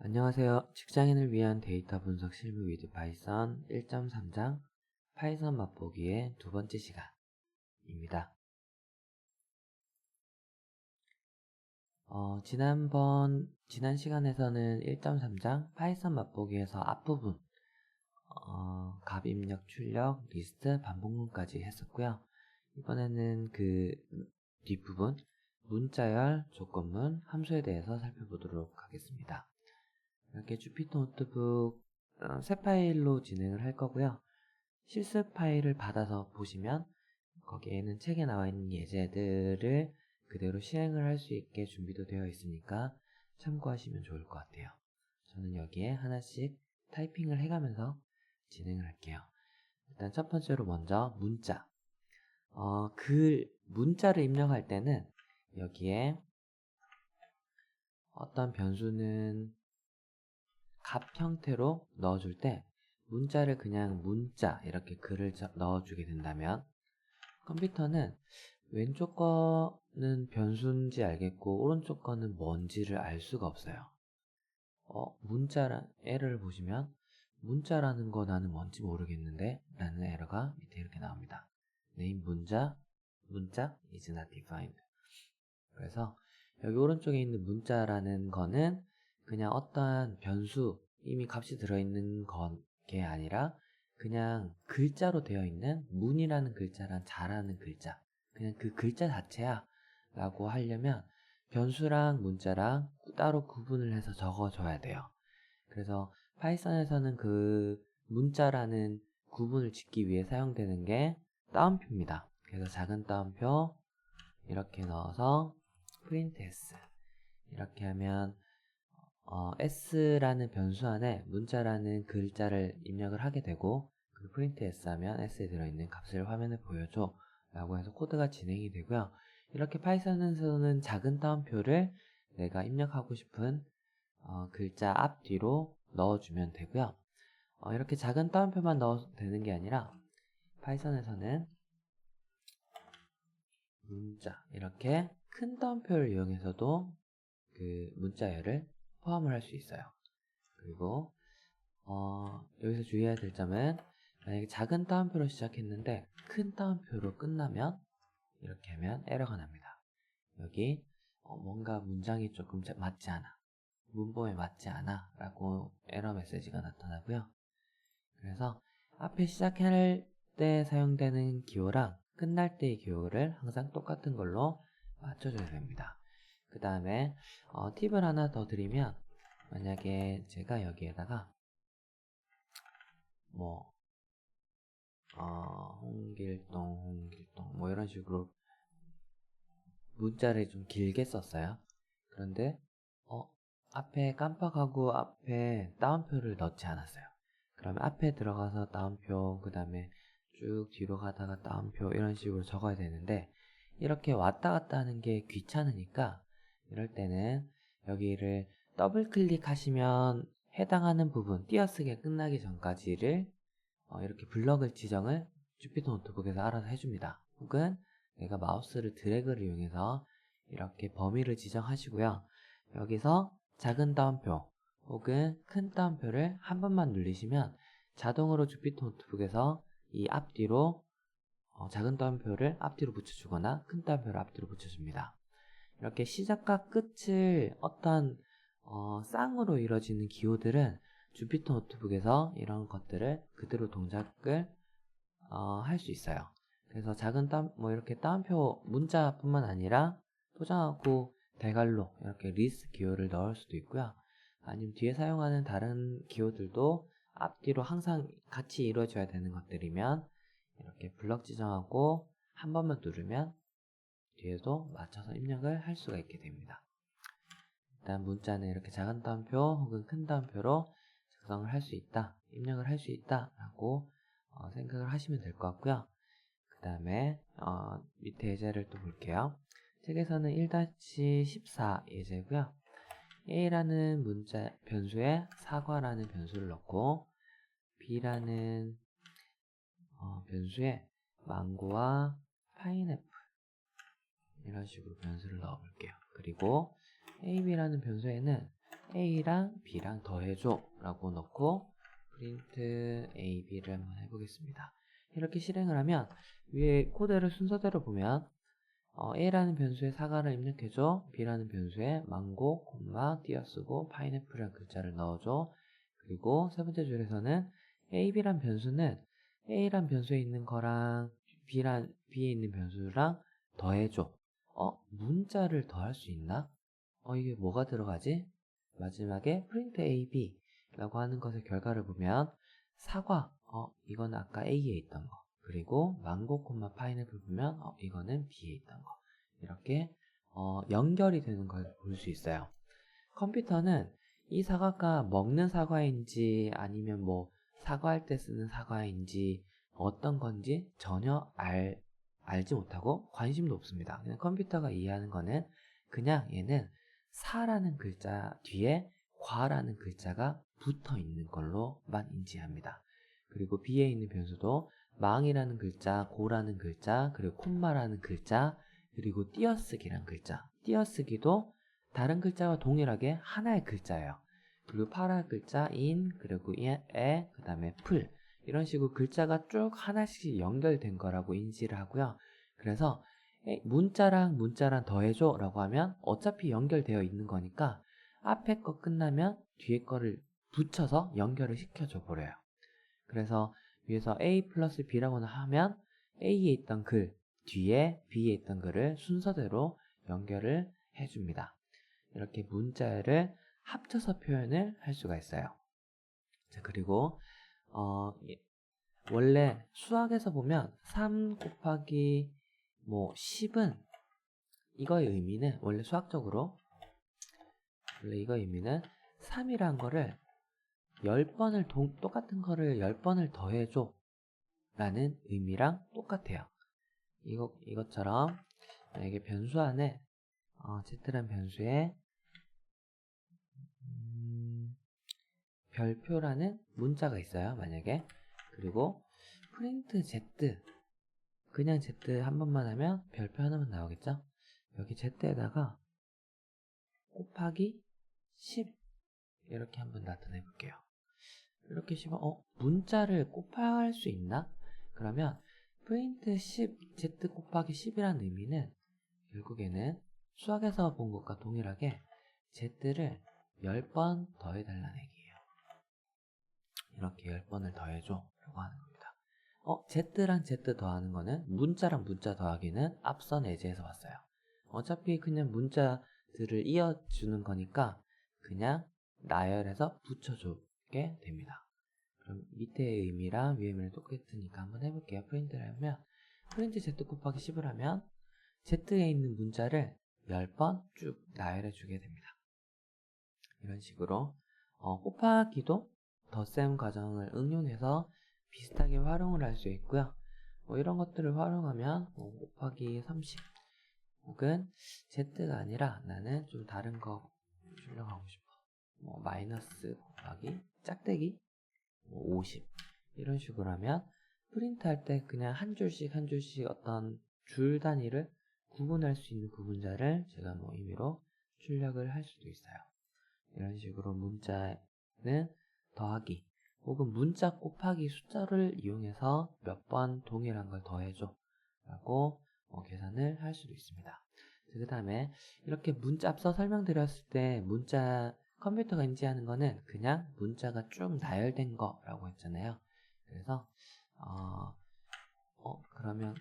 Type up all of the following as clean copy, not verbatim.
안녕하세요. 직장인을 위한 데이터 분석 실무 위드 파이썬 1.3장 파이썬 맛보기의 두 번째 시간입니다. 지난 시간에서는 1.3장 파이썬 맛보기에서 앞부분 값 입력, 출력, 리스트, 반복문까지 했었고요. 이번에는 그 뒷부분 문자열, 조건문, 함수에 대해서 살펴보도록 하겠습니다. 이렇게 주피터 노트북 새 파일로 진행을 할 거고요. 실습 파일을 받아서 보시면 거기에는 책에 나와 있는 예제들을 그대로 시행을 할 수 있게 준비도 되어 있으니까 참고하시면 좋을 것 같아요. 저는 여기에 하나씩 타이핑을 해가면서 진행을 할게요. 일단 첫 번째로 먼저 문자. 문자를 입력할 때는 여기에 어떤 변수는 값 형태로 넣어줄 때 문자를 그냥 문자 이렇게 글을 넣어주게 된다면 컴퓨터는 왼쪽 거는 변수인지 알겠고 오른쪽 거는 뭔지를 알 수가 없어요. 에러를 보시면 문자라는 거 나는 뭔지 모르겠는데 라는 에러가 밑에 이렇게 나옵니다. name 문자 is not defined. 그래서 여기 오른쪽에 있는 문자라는 거는 그냥 어떠한 변수, 이미 값이 들어있는 게 아니라 그냥 글자로 되어 있는 문이라는 글자란 자라는 글자, 그냥 그 글자 자체야 라고 하려면 변수랑 문자랑 따로 구분을 해서 적어줘야 돼요. 그래서 파이썬에서는 그 문자라는 구분을 짓기 위해 사용되는 게 따옴표입니다. 그래서 작은 따옴표 이렇게 넣어서 print s 이렇게 하면 s라는 변수 안에 문자라는 글자를 입력을 하게 되고 그 print s 하면 s에 들어있는 값을 화면에 보여줘 라고 해서 코드가 진행이 되고요. 이렇게 파이썬에서는 작은 따옴표를 내가 입력하고 싶은 글자 앞뒤로 넣어주면 되고요. 이렇게 작은 따옴표만 넣어도 되는 게 아니라 파이썬에서는 문자 이렇게 큰 따옴표를 이용해서도 그 문자열을 포함을 할 수 있어요. 그리고 여기서 주의해야 될 점은 만약에 작은 따옴표로 시작했는데 큰 따옴표로 끝나면 이렇게 하면 에러가 납니다. 여기 뭔가 문장이 조금 맞지 않아, 문법에 맞지 않아 라고 에러 메시지가 나타나고요. 그래서 앞에 시작할 때 사용되는 기호랑 끝날 때의 기호를 항상 똑같은 걸로 맞춰줘야 됩니다. 그 다음에 팁을 하나 더 드리면 만약에 제가 여기에다가 홍길동 뭐 이런 식으로 문자를 좀 길게 썼어요. 그런데 앞에 깜빡하고 앞에 따옴표를 넣지 않았어요. 그러면 앞에 들어가서 따옴표, 그 다음에 쭉 뒤로 가다가 따옴표 이런 식으로 적어야 되는데 이렇게 왔다 갔다 하는 게 귀찮으니까 이럴 때는 여기를 더블 클릭하시면 해당하는 부분 띄어쓰기 끝나기 전까지를 이렇게 블럭을 지정을 주피터 노트북에서 알아서 해줍니다. 혹은 내가 마우스를 드래그를 이용해서 이렇게 범위를 지정하시고요. 여기서 작은 따옴표 혹은 큰 따옴표를 한 번만 누르시면 자동으로 주피터 노트북에서 이 앞뒤로 작은 따옴표를 앞뒤로 붙여주거나 큰 따옴표를 앞뒤로 붙여줍니다. 이렇게 시작과 끝을 어떤 쌍으로 이루어지는 기호들은 주피터 노트북에서 이런 것들을 그대로 동작을 할 수 있어요. 그래서 이렇게 따옴표 문자뿐만 아니라 포장하고 대괄호 이렇게 리스트 기호를 넣을 수도 있고요. 아니면 뒤에 사용하는 다른 기호들도 앞뒤로 항상 같이 이루어져야 되는 것들이면 이렇게 블럭 지정하고 한 번만 누르면 뒤에도 맞춰서 입력을 할 수가 있게 됩니다. 일단 문자는 이렇게 작은 따옴표 혹은 큰 따옴표로 작성을 할 수 있다, 입력을 할 수 있다 라고 생각을 하시면 될 것 같고요. 그 다음에 밑에 예제를 또 볼게요. 책에서는 1-14 예제고요. A라는 변수에 사과라는 변수를 넣고 B라는 변수에 망고와 파인애플 이런 식으로 변수를 넣어 볼게요. 그리고 A, B라는 변수에는 A랑 B랑 더해줘 라고 넣고 프린트 A, B를 한번 해보겠습니다. 이렇게 실행을 하면 위에 코드를 순서대로 보면 A라는 변수에 사과를 입력해줘, B라는 변수에 망고, 띄어쓰고 파인애플이라는 글자를 넣어줘. 그리고 세 번째 줄에서는 A, B란 변수는 A란 변수에 있는 거랑 B에 있는 변수랑 더해줘. 문자를 더할 수 있나? 이게 뭐가 들어가지? 마지막에 print A, B 라고 하는 것의 결과를 보면 사과, 이건 아까 A에 있던 거, 그리고 망고, 파인애플 보면 이거는 B에 있던 거, 이렇게 연결이 되는 걸 볼 수 있어요. 컴퓨터는 이 사과가 먹는 사과인지 아니면 뭐 사과할 때 쓰는 사과인지 어떤 건지 전혀 알지 못하고 관심도 없습니다. 그냥 컴퓨터가 이해하는 거는 그냥 얘는 사라는 글자 뒤에 과라는 글자가 붙어 있는 걸로만 인지합니다. 그리고 B에 있는 변수도 망이라는 글자, 고라는 글자, 그리고 콤마라는 글자, 그리고 띄어쓰기란 글자. 띄어쓰기도 다른 글자와 동일하게 하나의 글자예요. 그리고 파라 글자 인, 그리고 그 다음에 풀, 이런 식으로 글자가 쭉 하나씩 연결된 거라고 인지를 하고요. 그래서 문자랑 더해줘 라고 하면 어차피 연결되어 있는 거니까 앞에 거 끝나면 뒤에 거를 붙여서 연결을 시켜줘 버려요. 그래서 위에서 A 플러스 B라고 하면 A에 있던 글 뒤에 B에 있던 글을 순서대로 연결을 해줍니다. 이렇게 문자를 합쳐서 표현을 할 수가 있어요. 자, 그리고 원래 수학에서 보면 3 곱하기 10은 이거의 의미는 원래 수학적으로 이거의 의미는 3이란 거를 10번을 똑같은 거를 10번을 더해줘 라는 의미랑 똑같아요. 이것처럼 만약에 변수 안에 z란 변수에 별표라는 문자가 있어요. 만약에 그리고 프린트 z, 그냥 z 한 번만 하면 별표 하나만 나오겠죠. 여기 z에다가 곱하기 10 이렇게 한번 나타내 볼게요. 이렇게 치면 문자를 곱할 수 있나? 그러면 프린트 10 z 곱하기 10이라는 의미는 결국에는 수학에서 본 것과 동일하게 z를 10번 더해달라는 얘기예요. 이렇게 10번을 더해줘 라고 하는 겁니다. z랑 z 더하는 거는 문자랑 문자 더하기는 앞선 예제에서 봤어요. 어차피 그냥 문자들을 이어주는 거니까 그냥 나열해서 붙여주게 됩니다. 그럼 밑에의 의미랑 위의 의미는 똑같으니까 한번 해볼게요. 프린트를 하면 프린트 z 곱하기 10을 하면 z에 있는 문자를 10번 쭉 나열해 주게 됩니다. 이런 식으로 곱하기도 덧셈 과정을 응용해서 비슷하게 활용을 할 수 있고요. 이런 것들을 활용하면 곱하기 30 혹은 z가 아니라 나는 좀 다른 거 출력하고 싶어. 마이너스 곱하기 짝대기 50 이런 식으로 하면 프린트 할 때 그냥 한 줄씩 한 줄씩 어떤 줄 단위를 구분할 수 있는 구분자를 제가 임의로 출력을 할 수도 있어요. 이런 식으로 문자는 더하기 혹은 문자 곱하기 숫자를 이용해서 몇 번 동일한 걸 더해줘 라고 계산을 할 수도 있습니다. 그 다음에 이렇게 문자 앞서 설명드렸을 때 문자 컴퓨터가 인지하는 거는 그냥 문자가 쭉 나열된 거라고 했잖아요. 그래서 그러면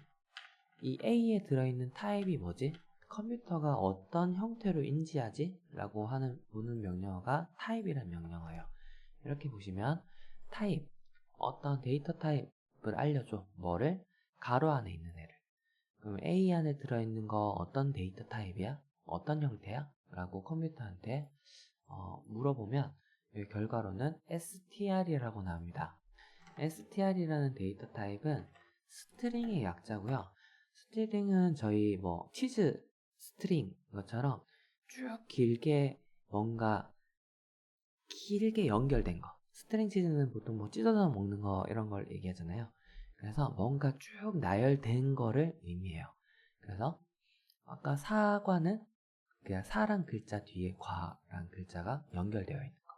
이 A에 들어있는 타입이 뭐지? 컴퓨터가 어떤 형태로 인지하지? 라고 묻는 명령어가 타입이라는 명령어예요. 이렇게 보시면 타입, 어떤 데이터 타입을 알려줘. 뭐를? 가로 안에 있는 애를. 그럼 A 안에 들어있는 거 어떤 데이터 타입이야? 어떤 형태야? 라고 컴퓨터한테 물어보면 여기 결과로는 str이라고 나옵니다. str이라는 데이터 타입은 스트링의 약자고요. 스트링은 저희 치즈 스트링 것처럼 쭉 길게 뭔가 길게 연결된 거. 스트링 치즈는 보통 찢어서 먹는 거 이런 걸 얘기하잖아요. 그래서 뭔가 쭉 나열된 거를 의미해요. 그래서 아까 사과는 그냥 사랑 글자 뒤에 과란 글자가 연결되어 있는 거.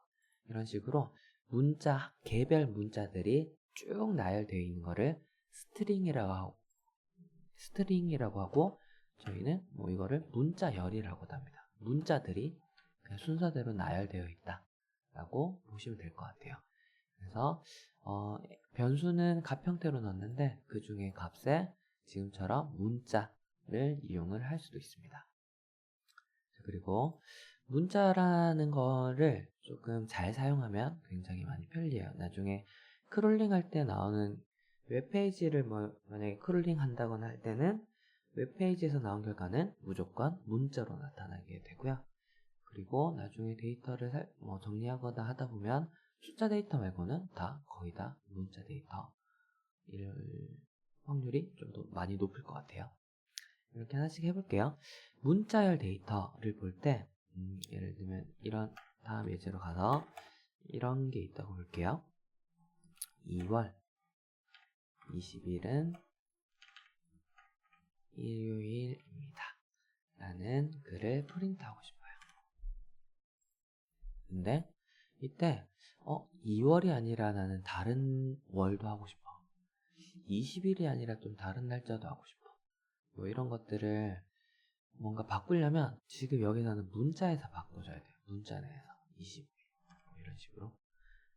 이런 식으로 문자, 개별 문자들이 쭉 나열되어 있는 거를 스트링이라고 하고 저희는 뭐 이거를 문자열이라고도 합니다. 문자들이 그냥 순서대로 나열되어 있다 라고 보시면 될 것 같아요. 그래서 변수는 값 형태로 넣었는데 그 중에 값에 지금처럼 문자를 이용을 할 수도 있습니다. 그리고 문자라는 거를 조금 잘 사용하면 굉장히 많이 편리해요. 나중에 크롤링 할 때 나오는 웹페이지를 만약에 크롤링 한다거나 할 때는 웹페이지에서 나온 결과는 무조건 문자로 나타나게 되고요. 그리고 나중에 데이터를 정리하거나 하다 보면 숫자 데이터 말고는 거의 다 문자 데이터일 확률이 좀 더 많이 높을 것 같아요. 이렇게 하나씩 해볼게요. 문자열 데이터를 볼 때 예를 들면 이런 다음 예제로 가서 이런 게 있다고 볼게요. 2월 20일은 일요일입니다. 라는 글을 프린트하고 싶어요. 근데 이때 2월이 아니라 나는 다른 월도 하고 싶어. 20일이 아니라 좀 다른 날짜도 하고 싶어. 뭐 이런 것들을 뭔가 바꾸려면 지금 여기서는 문자에서 바꿔줘야 돼요. 문자 내에서 20일 뭐 이런 식으로.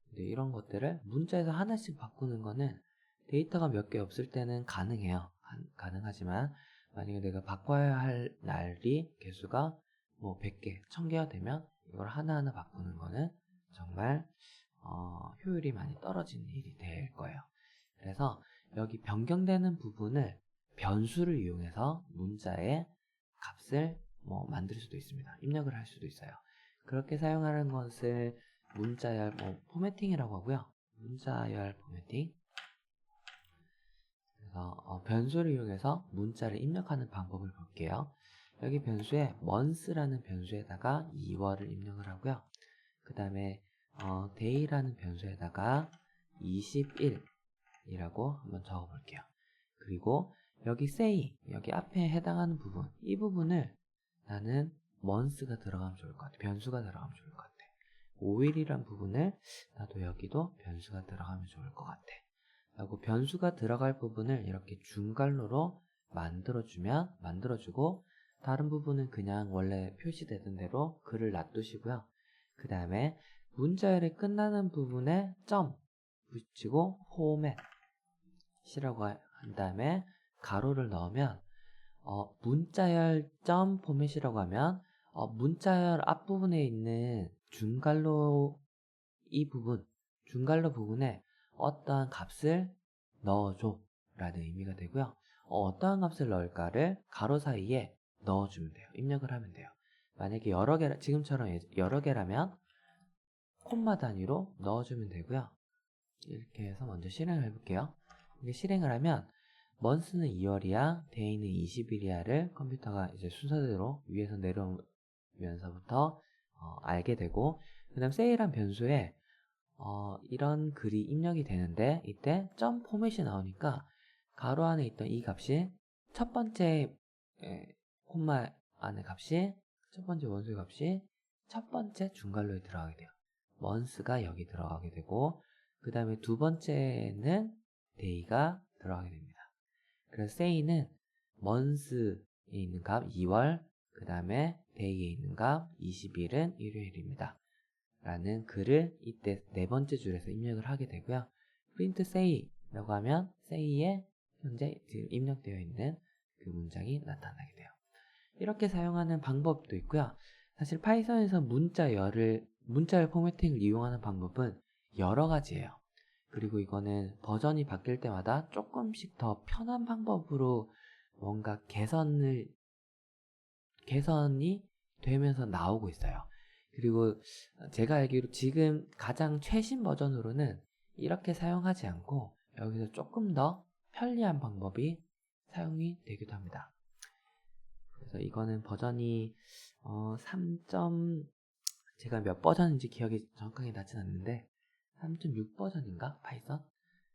근데 이런 것들을 문자에서 하나씩 바꾸는 거는 데이터가 몇 개 없을 때는 가능해요. 가능하지만 만약에 내가 바꿔야 할 날이 개수가 뭐 100개, 1000개가 되면 이걸 하나하나 바꾸는 거는 정말 효율이 많이 떨어지는 일이 될 거예요. 그래서 여기 변경되는 부분을 변수를 이용해서 문자의 값을 만들 수도 있습니다. 입력을 할 수도 있어요. 그렇게 사용하는 것을 문자열 포매팅이라고 하고요. 문자열 포매팅. 그래서 변수를 이용해서 문자를 입력하는 방법을 볼게요. 여기 변수에 months라는 변수에다가 2월을 입력을 하고요. 그 다음에 day라는 변수에다가 20일이라고 한번 적어 볼게요. 그리고 여기 say, 여기 앞에 해당하는 부분, 이 부분을 나는 months가 들어가면 좋을 것 같아. 변수가 들어가면 좋을 것 같아. 5일이란 부분을 나도 여기도 변수가 들어가면 좋을 것 같아. 라고 변수가 들어갈 부분을 이렇게 중괄호로 만들어주고 다른 부분은 그냥 원래 표시되던 대로 글을 놔두시고요. 그 다음에 문자열이 끝나는 부분에 점 붙이고 포맷이라고 한 다음에 가로를 넣으면 문자열 점 포맷이라고 하면 문자열 앞부분에 있는 중괄호 중괄호 부분에 어떠한 값을 넣어줘 라는 의미가 되고요. 어떠한 값을 넣을까를 가로 사이에 넣어주면 돼요. 입력을 하면 돼요. 만약에 지금처럼 여러 개라면 콤마 단위로 넣어주면 되고요. 이렇게 해서 먼저 실행을 해볼게요. 이게 실행을 하면 months는 2월이야, day는 20일이야를 컴퓨터가 이제 순서대로 위에서 내려오면서부터 알게 되고, 그 다음 say란 변수에 이런 글이 입력이 되는데 이때 점 포맷이 나오니까 가로 안에 있던 이 값이 첫 번째 콤마 안에 값이 첫 번째 원소의 값이 첫 번째 중괄호에 들어가게 돼요. months가 여기 들어가게 되고 그 다음에 두 번째는 day가 들어가게 됩니다. 그래서 say는 months에 있는 값 2월, 그 다음에 day에 있는 값 20일은 일요일입니다. 라는 글을 이때 네 번째 줄에서 입력을 하게 되고요. print say라고 하면 say에 현재 입력되어 있는 그 문장이 나타나게 돼요. 이렇게 사용하는 방법도 있고요. 사실 파이썬에서 문자열 포매팅을 이용하는 방법은 여러 가지예요. 그리고 이거는 버전이 바뀔 때마다 조금씩 더 편한 방법으로 뭔가 개선이 되면서 나오고 있어요. 그리고 제가 알기로 지금 가장 최신 버전으로는 이렇게 사용하지 않고 여기서 조금 더 편리한 방법이 사용이 되기도 합니다. 그래서 이거는 버전이 3. 제가 몇 버전인지 기억이 정확하게 나진 않는데 3.6 버전인가? 파이썬?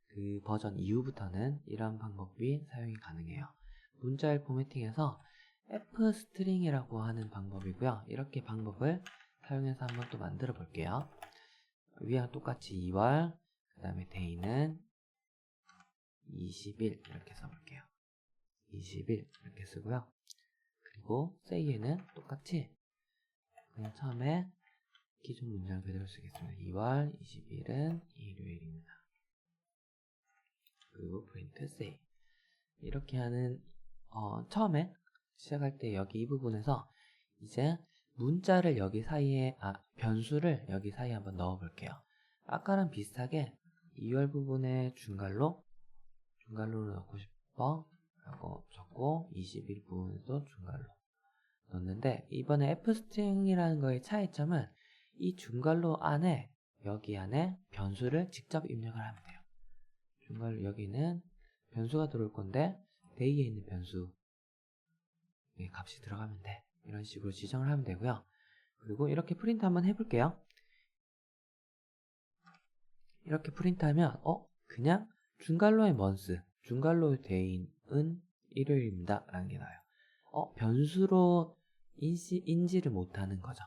그 버전 이후부터는 이런 방법이 사용이 가능해요. 문자열 포매팅에서 fstring이라고 하는 방법이고요. 이렇게 방법을 사용해서 한번 또 만들어 볼게요. 위랑 똑같이 2월, 그 다음에 day는 21 이렇게 써볼게요. 21 이렇게 쓰고요. 그리고 say에는 똑같이 그냥 처음에 기존 문장 그대로 쓰겠습니다. 2월 20일은 일요일입니다. 그리고 print say 이렇게 하는 처음에 시작할 때 여기 이 부분에서 이제 문자를 여기 사이에 변수를 여기 사이에 한번 넣어 볼게요. 아까랑 비슷하게 2월 부분에 중괄호를 넣고 싶어 라고 적고 21 부분에도 중괄호 넣는데 이번에 fstring이라는 거의 차이점은 이 중괄호 안에 여기 안에 변수를 직접 입력을 하면 돼요. 중괄호 여기는 변수가 들어올 건데 day에 있는 변수 값이 들어가면 돼. 이런 식으로 지정을 하면 되고요. 그리고 이렇게 프린트 한번 해볼게요. 이렇게 프린트하면 그냥 중괄호의 month, 중괄호의 day는 일요일입니다 라는 게 나와요. 변수로 인지를 못하는 거죠.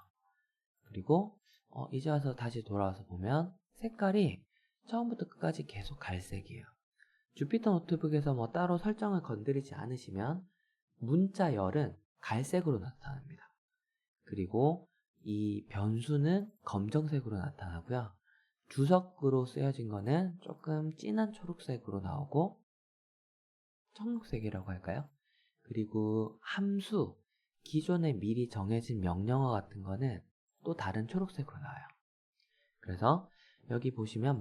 그리고 이제 와서 다시 돌아와서 보면 색깔이 처음부터 끝까지 계속 갈색이에요. 주피터 노트북에서 뭐 따로 설정을 건드리지 않으시면 문자열은 갈색으로 나타납니다. 그리고 이 변수는 검정색으로 나타나고요. 주석으로 쓰여진 거는 조금 진한 초록색으로 나오고 청록색이라고 할까요? 그리고 함수, 기존에 미리 정해진 명령어 같은 거는 또 다른 초록색으로 나와요. 그래서 여기 보시면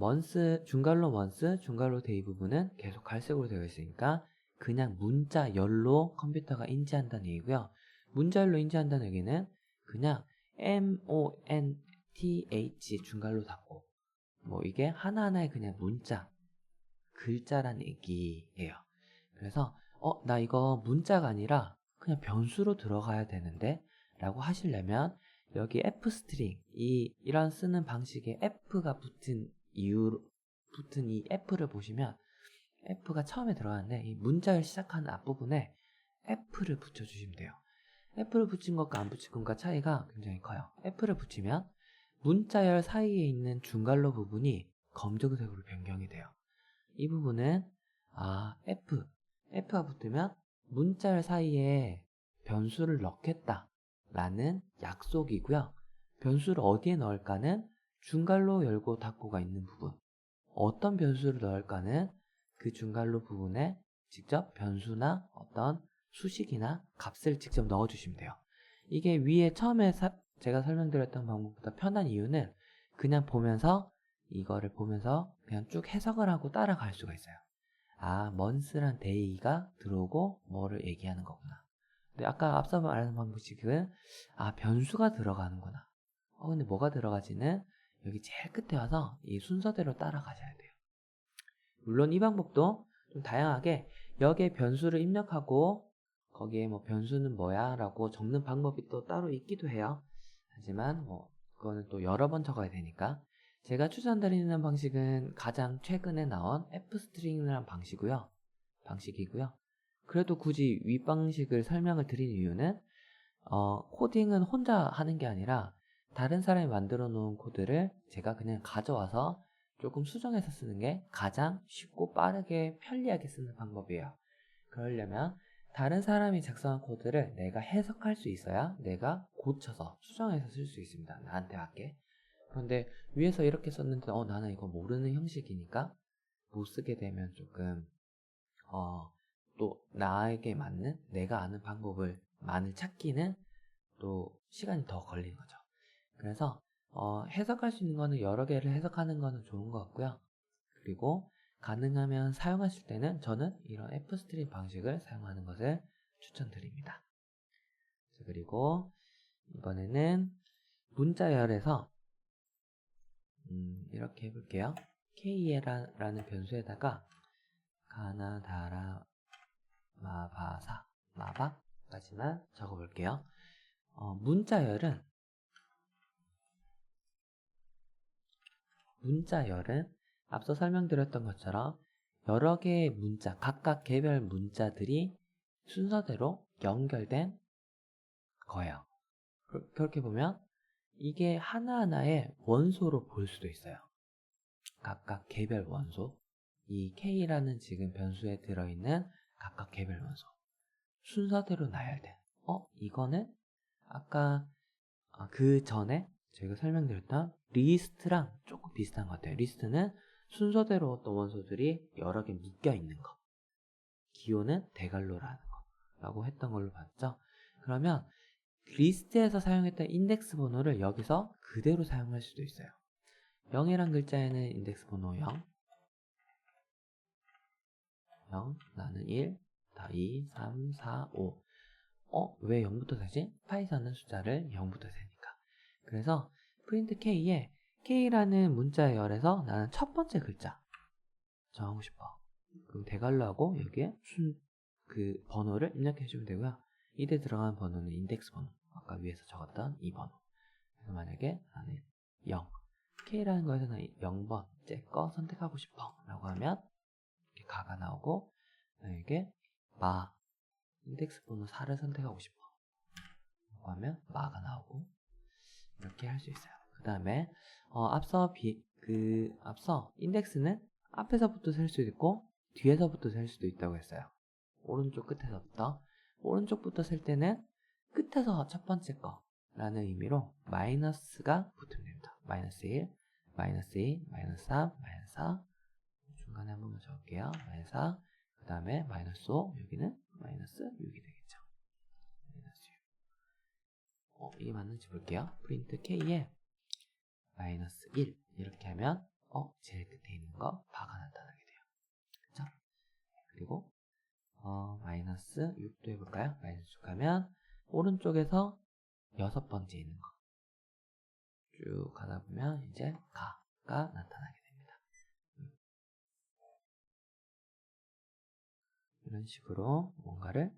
중괄호 month, 중괄호 day 부분은 계속 갈색으로 되어 있으니까 그냥 문자열로 컴퓨터가 인지한다는 얘기고요. 문자열로 인지한다는 얘기는 그냥 month 중괄호 닫고 뭐 이게 하나하나의 그냥 문자, 글자란 얘기예요. 그래서 나 이거 문자가 아니라 그냥 변수로 들어가야 되는데 라고 하시려면 여기 fstring 이런 쓰는 방식에 f가 붙은 이 f를 보시면 f가 처음에 들어가는데 이 문자를 시작하는 앞부분에 f를 붙여주시면 돼요. f를 붙인 것과 안 붙인 것과 차이가 굉장히 커요. f를 붙이면 문자열 사이에 있는 중괄호 부분이 검정색으로 변경이 돼요. 이 부분은 F가 붙으면 문자열 사이에 변수를 넣겠다 라는 약속이고요. 변수를 어디에 넣을까는 중괄호 열고 닫고가 있는 부분, 어떤 변수를 넣을까는 그 중괄호 부분에 직접 변수나 어떤 수식이나 값을 직접 넣어주시면 돼요. 이게 위에 처음에 제가 설명드렸던 방법보다 편한 이유는 그냥 이거를 보면서 그냥 쭉 해석을 하고 따라갈 수가 있어요. month란 day가 들어오고 뭐를 얘기하는 거구나. 근데 아까 앞서 말한 방식은 변수가 들어가는구나. 근데 뭐가 들어가지는 여기 제일 끝에 와서 이 순서대로 따라가셔야 돼요. 물론 이 방법도 좀 다양하게 여기에 변수를 입력하고 거기에 뭐 변수는 뭐야 라고 적는 방법이 또 따로 있기도 해요. 하지만 그거는 또 여러 번 적어야 되니까 제가 추천드리는 방식은 가장 최근에 나온 fstring이라는 방식이고요. 그래도 굳이 윗방식을 설명을 드린 이유는 코딩은 혼자 하는 게 아니라 다른 사람이 만들어 놓은 코드를 제가 그냥 가져와서 조금 수정해서 쓰는 게 가장 쉽고 빠르게 편리하게 쓰는 방법이에요. 그러려면 다른 사람이 작성한 코드를 내가 해석할 수 있어야 내가 고쳐서 수정해서 쓸 수 있습니다. 나한테 맞게. 그런데 위에서 이렇게 썼는데 나는 이거 모르는 형식이니까 못 쓰게 되면 조금 또 나에게 맞는 내가 아는 방법만을 찾기는 또 시간이 더 걸리는 거죠. 그래서 해석할 수 있는 거는 여러 개를 해석하는 거는 좋은 것 같고요. 그리고 가능하면 사용하실 때는 저는 이런 fstring 방식을 사용하는 것을 추천드립니다. 그리고 이번에는 문자열에서 이렇게 해볼게요. k라는 변수에다가 가나다라 마바사 마바까지만 적어볼게요. 문자열은 앞서 설명드렸던 것처럼 여러 개의 문자, 각각 개별 문자들이 순서대로 연결된 거예요. 그렇게 보면 이게 하나하나의 원소로 볼 수도 있어요. 각각 개별 원소, 이 K라는 지금 변수에 들어있는 각각 개별 원소 순서대로 나열된 이거는 아까 그 전에 제가 설명드렸던 리스트랑 조금 비슷한 것 같아요. 리스트는 순서대로 어떤 원소들이 여러 개 묶여 있는 거, 기호는 대괄호라는 거 라고 했던 걸로 봤죠. 그러면 리스트에서 사용했던 인덱스 번호를 여기서 그대로 사용할 수도 있어요. 0이란 글자에는 인덱스 번호 0, 나는 1, 2, 3, 4, 5. 왜 0부터 세지? 파이썬은 숫자를 0부터 세니까. 그래서 프린트 K에 K라는 문자의 열에서 나는 첫 번째 글자 정하고 싶어. 그럼 대괄호하고 여기에 그 번호를 입력해 주면 되고요. 이때 들어가는 번호는 인덱스 번호. 아까 위에서 적었던 이 번호. 그래서 만약에 나는 0. K라는 거에서는 0번째 거 선택하고 싶어 라고 하면 이렇게 가가 나오고, 만약에 인덱스 번호 4를 선택하고 싶어 라고 하면 마가 나오고, 이렇게 할 수 있어요. 그 다음에 앞서 인덱스는 앞에서부터 셀 수도 있고 뒤에서부터 셀 수도 있다고 했어요. 오른쪽 끝에서부터. 오른쪽부터 셀 때는 끝에서 첫 번째 거 라는 의미로 마이너스가 붙으면 됩니다. 마이너스 1, 마이너스 2, 마이너스 3, 마이너스 4. 중간에 한번 적을게요. 마이너스 4, 그 다음에 마이너스 5, 여기는 마이너스 6이 되겠죠. 마이너스 6. 이게 맞는지 볼게요. 프린트 K에 마이너스 1 이렇게 하면 제일 끝에 있는 거 바가 나타나게 돼요. 그쵸? 그리고 마이너스 6도 해볼까요? 마이너스 6 하면 오른쪽에서 6번째 있는 거 쭉 가다 보면 이제 가가 나타나게 됩니다. 이런 식으로 뭔가를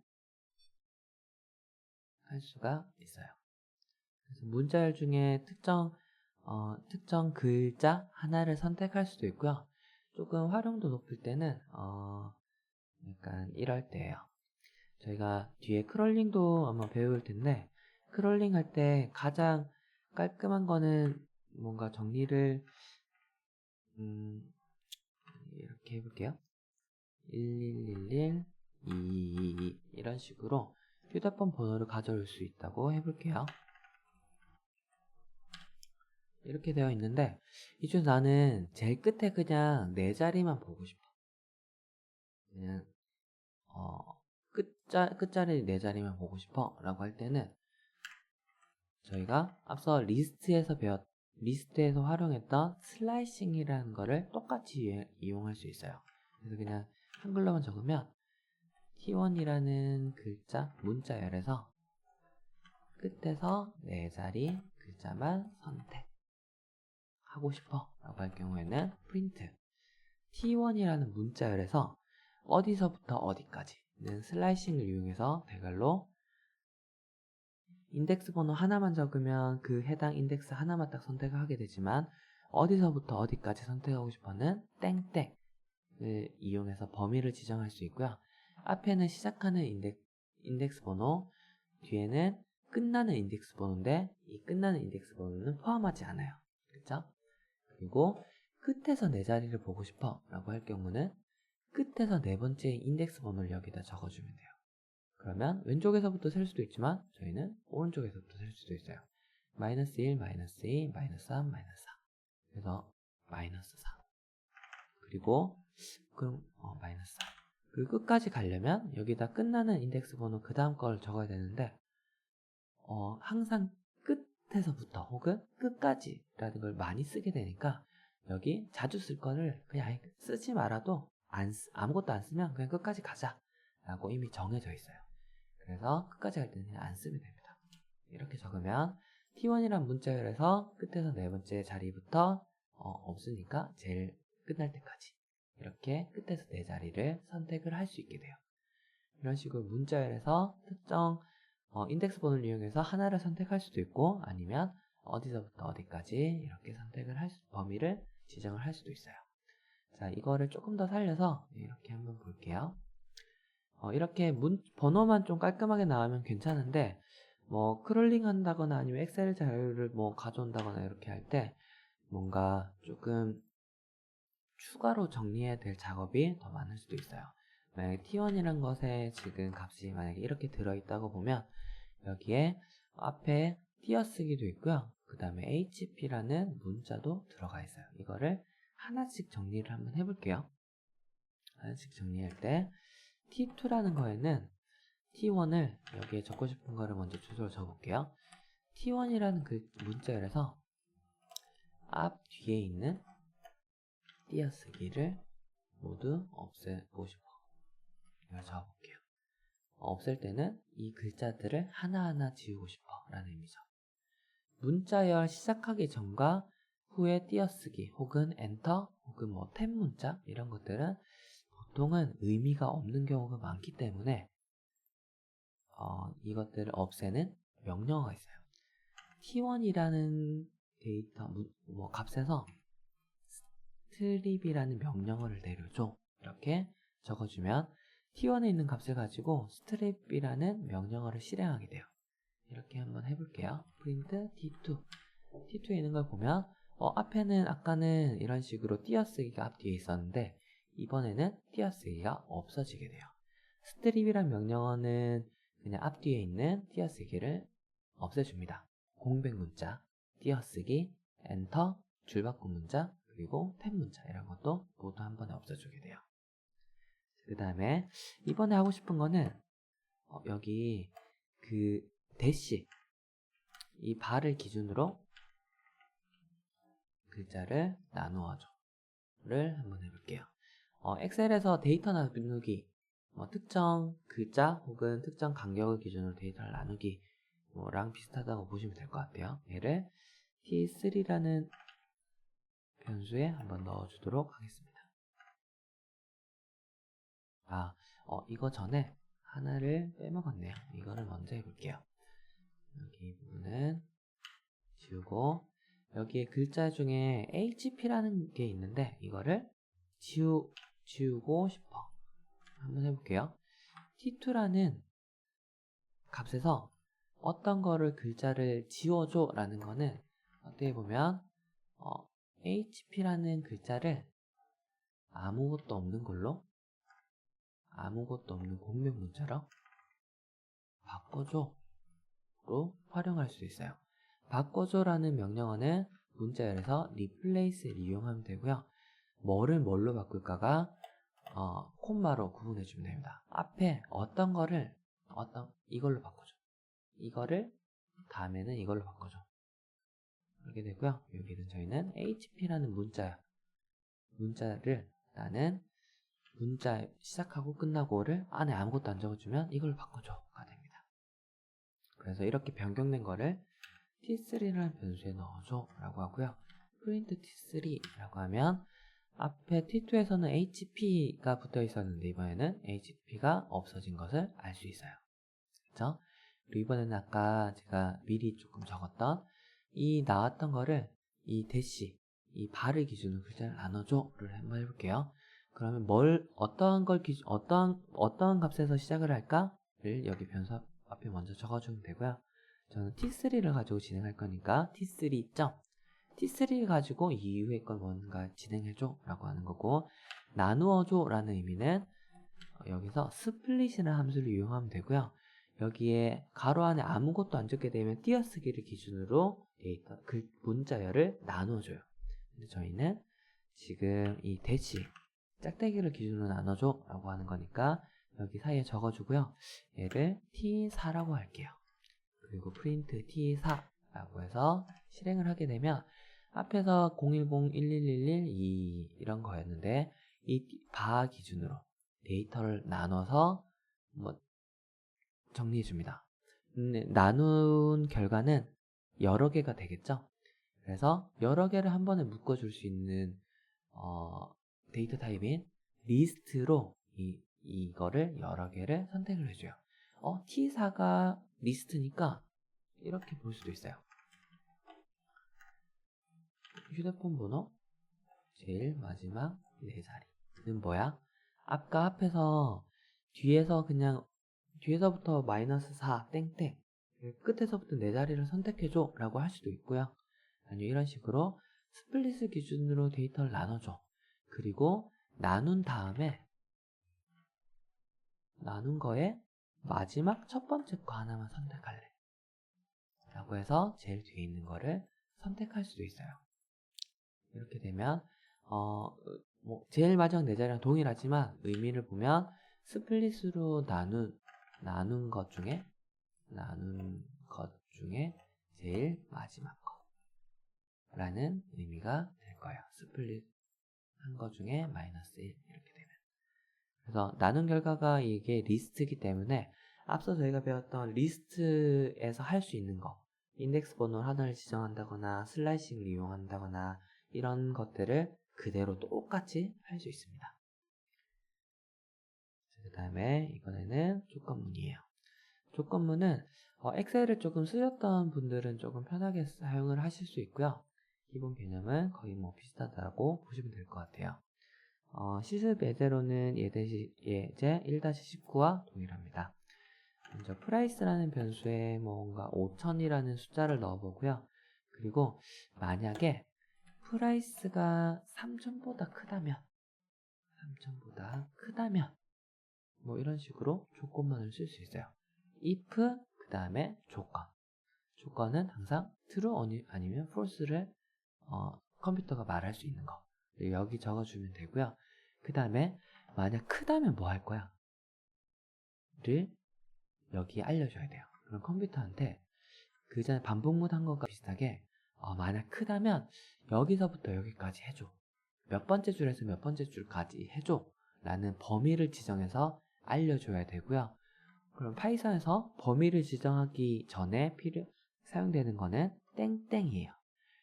할 수가 있어요. 그래서 문자열 중에 특정 글자 하나를 선택할 수도 있고요. 조금 활용도 높을 때는 약간 이럴 때예요. 저희가 뒤에 크롤링도 아마 배울 텐데, 크롤링 할 때 가장 깔끔한 거는 뭔가 정리를 이렇게 해볼게요. 1111 222 이런 식으로 휴대폰 번호를 가져올 수 있다고 해볼게요. 이렇게 되어 있는데, 이 중 나는 제일 끝에 그냥 네 자리만 보고 싶어. 그냥 끝자리 네 자리만 보고 싶어 라고 할 때는 저희가 앞서 리스트에서 활용했던 슬라이싱이라는 거를 똑같이 이용할 수 있어요. 그래서 그냥 한글로만 적으면 T1이라는 글자 문자열에서 끝에서 네 자리 글자만 선택하고 싶어 라고 할 경우에는 프린트 T1이라는 문자열에서 어디서부터 어디까지는 슬라이싱을 이용해서 대괄호 인덱스 번호 하나만 적으면 그 해당 인덱스 하나만 딱 선택을 하게 되지만, 어디서부터 어디까지 선택하고 싶어는 땡땡을 이용해서 범위를 지정할 수 있고요. 앞에는 시작하는 인덱스 번호, 뒤에는 끝나는 인덱스 번호인데 이 끝나는 인덱스 번호는 포함하지 않아요. 그렇죠? 그리고 끝에서 네 자리를 보고 싶어 라고 할 경우는 끝에서 네 번째 인덱스 번호를 여기다 적어주면 돼요. 그러면 왼쪽에서부터 셀 수도 있지만 저희는 오른쪽에서부터 셀 수도 있어요. 마이너스 1, 마이너스 2, 마이너스 3, 마이너스 4. 그래서 마이너스 4. 그리고 마이너스 4. 그리고 끝까지 가려면 여기다 끝나는 인덱스 번호 그 다음 걸 적어야 되는데 항상 끝에서부터 혹은 끝까지라는 걸 많이 쓰게 되니까 여기 자주 쓸 거를 그냥 아예 쓰지 말아도 아무것도 안 쓰면 그냥 끝까지 가자 라고 이미 정해져 있어요. 그래서 끝까지 갈 때는 그냥 안 쓰면 됩니다. 이렇게 적으면 T1이란 문자열에서 끝에서 네 번째 자리부터 없으니까 제일 끝날 때까지 이렇게 끝에서 네 자리를 선택을 할 수 있게 돼요. 이런 식으로 문자열에서 특정 인덱스 번호를 이용해서 하나를 선택할 수도 있고, 아니면 어디서부터 어디까지 이렇게 범위를 지정을 할 수도 있어요. 자, 이거를 조금 더 살려서 이렇게 한번 볼게요. 이렇게 번호만 좀 깔끔하게 나오면 괜찮은데, 뭐 크롤링 한다거나 아니면 엑셀 자료를 뭐 가져온다거나 이렇게 할 때 뭔가 조금 추가로 정리해야 될 작업이 더 많을 수도 있어요. 만약에 T1이란 것에 지금 값이 만약에 이렇게 들어있다고 보면 여기에 앞에 띄어쓰기도 있고요. 그 다음에 HP라는 문자도 들어가 있어요. 이거를 하나씩 정리를 한번 해볼게요. 하나씩 정리할 때 T2라는 거에는 T1을 여기에 적고 싶은 거를 먼저 주소를 적어볼게요. T1이라는 그 문자열에서 앞 뒤에 있는 띄어쓰기를 모두 없애고 싶어. 이걸 적어볼게요. 없앨 때는 이 글자들을 하나하나 지우고 싶어 라는 의미죠. 문자열 시작하기 전과 후에 띄어쓰기 혹은 엔터 혹은 뭐 탭 문자 이런 것들은 보통은 의미가 없는 경우가 많기 때문에 이것들을 없애는 명령어가 있어요. T1이라는 데이터 뭐 값에서 스트립이라는 명령어를 내려줘. 이렇게 적어주면 T1에 있는 값을 가지고 스트립이라는 명령어를 실행하게 돼요. 이렇게 한번 해볼게요. print T2. T2에 있는 걸 보면 앞에는 아까는 이런 식으로 띄어쓰기가 앞뒤에 있었는데 이번에는 띄어쓰기가 없어지게 돼요. 스트립이란 명령어는 그냥 앞뒤에 있는 띄어쓰기를 없애줍니다. 공백 문자, 띄어쓰기, 엔터, 줄바꿈 문자, 그리고 탭 문자 이런 것도 모두 한 번에 없애주게 돼요. 그 다음에 이번에 하고 싶은 거는 여기 그 대시 이 바를 기준으로 글자를 나누어줘를 한번 해볼게요. 엑셀에서 데이터 나누기 특정 글자 혹은 특정 간격을 기준으로 데이터를 나누기 랑 비슷하다고 보시면 될 것 같아요. 얘를 T3라는 변수에 한번 넣어주도록 하겠습니다. 이거 전에 하나를 빼먹었네요. 이거를 먼저 해볼게요. 여기 이 부분은 지우고 여기에 글자 중에 HP라는 게 있는데 이거를 지우고 싶어. 한번 해볼게요. T2라는 값에서 어떤 거를 글자를 지워줘 라는 거는 어떻게 보면 HP라는 글자를 아무것도 없는 걸로 아무것도 없는 공백 문자로 바꿔줘 로 활용할 수 있어요. 바꿔줘라는 명령어는 문자열에서 replace를 이용하면 되고요. 뭐를 뭘로 바꿀까가 콤마로 구분해주면 됩니다. 앞에 어떤 거를 이걸로 바꿔줘. 이거를 다음에는 이걸로 바꿔줘. 그렇게 되고요. 여기는 저희는 HP라는 문자를 나는 문자 시작하고 끝나고를 안에 아무것도 안 적어주면 이걸 바꿔줘가 됩니다. 그래서 이렇게 변경된 거를 T3라는 변수에 넣어줘 라고 하고요. print T3라고 하면 앞에 T2에서는 HP가 붙어 있었는데 이번에는 HP가 없어진 것을 알 수 있어요. 그렇죠? 그리고 이번에는 아까 제가 미리 조금 적었던 이 나왔던 거를 이 대시 이 바를 기준으로 글자를 나눠줘를 한번 해볼게요. 그러면 어떠한 값에서 시작을 할까를 여기 변수 앞에 먼저 적어주면 되고요. 저는 T3를 가지고 진행할 거니까 T3를 가지고 이후에 걸 뭔가 진행해줘 라고 하는 거고 나누어줘 라는 의미는 여기서 스플릿이라는 함수를 이용하면 되고요. 여기에 가로 안에 아무것도 안 적게 되면 띄어쓰기를 기준으로 데이터 문자열을 나눠줘요. 근데 저희는 지금 이 대시 짝대기를 기준으로 나눠줘 라고 하는 거니까 여기 사이에 적어주고요. 얘를 T4라고 할게요. 그리고 print T4라고 해서 실행을 하게 되면 앞에서 0101111 이런 거였는데 이 바 기준으로 데이터를 나눠서 정리해 줍니다. 나눈 결과는 여러 개가 되겠죠. 그래서 여러 개를 한 번에 묶어 줄 수 있는 데이터 타입인 리스트로 이거를 여러 개를 선택을 해줘요. T4가 리스트니까 이렇게 볼 수도 있어요. 휴대폰 번호 제일 마지막 4자리는 뭐야? 아까 앞에서 뒤에서부터 -4 땡땡 끝에서부터 내 자리를 선택해줘 라고 할 수도 있고요. 아니면 이런 식으로 스플릿을 기준으로 데이터를 나눠줘. 그리고 나눈 다음에 나눈 거에 마지막 첫 번째 거 하나만 선택할래 라고 해서 제일 뒤에 있는 거를 선택할 수도 있어요. 이렇게 되면 제일 마지막 네 자리랑 동일하지만 의미를 보면 스플릿으로 나눈 것 중에 제일 마지막 거라는 의미가 될 거예요. 스플릿 한 거 중에 마이너스 1 이렇게 되면. 그래서 나눈 결과가 이게 리스트이기 때문에 앞서 저희가 배웠던 리스트에서 할 수 있는 거, 인덱스 번호 하나를 지정한다거나 슬라이싱을 이용한다거나 이런 것들을 그대로 똑같이 할 수 있습니다. 그 다음에 이번에는 조건문이에요. 조건문은 엑셀을 조금 쓰셨던 분들은 조금 편하게 사용을 하실 수 있고요. 기본 개념은 거의 뭐 비슷하다고 보시면 될 것 같아요. 시습 예제로는 예제 1-19와 동일합니다. 먼저 프라이스라는 변수에 뭔가 5000이라는 숫자를 넣어보고요. 그리고 만약에 프라이스가 3000보다 크다면 뭐 이런 식으로 조건문을 쓸 수 있어요. if 그 다음에 조건은 항상 true 아니면 false를 컴퓨터가 말할 수 있는 거 여기 적어주면 되고요. 그 다음에 만약 크다면 뭐 할 거야? 를 여기 알려줘야 돼요. 그럼 컴퓨터한테 그 전에 반복문 한 것과 비슷하게 만약 크다면 여기서부터 여기까지 해줘. 몇 번째 줄에서 몇 번째 줄까지 해줘. 라는 범위를 지정해서 알려줘야 되고요. 그럼 파이썬에서 범위를 지정하기 전에 사용되는 거는 땡땡이에요.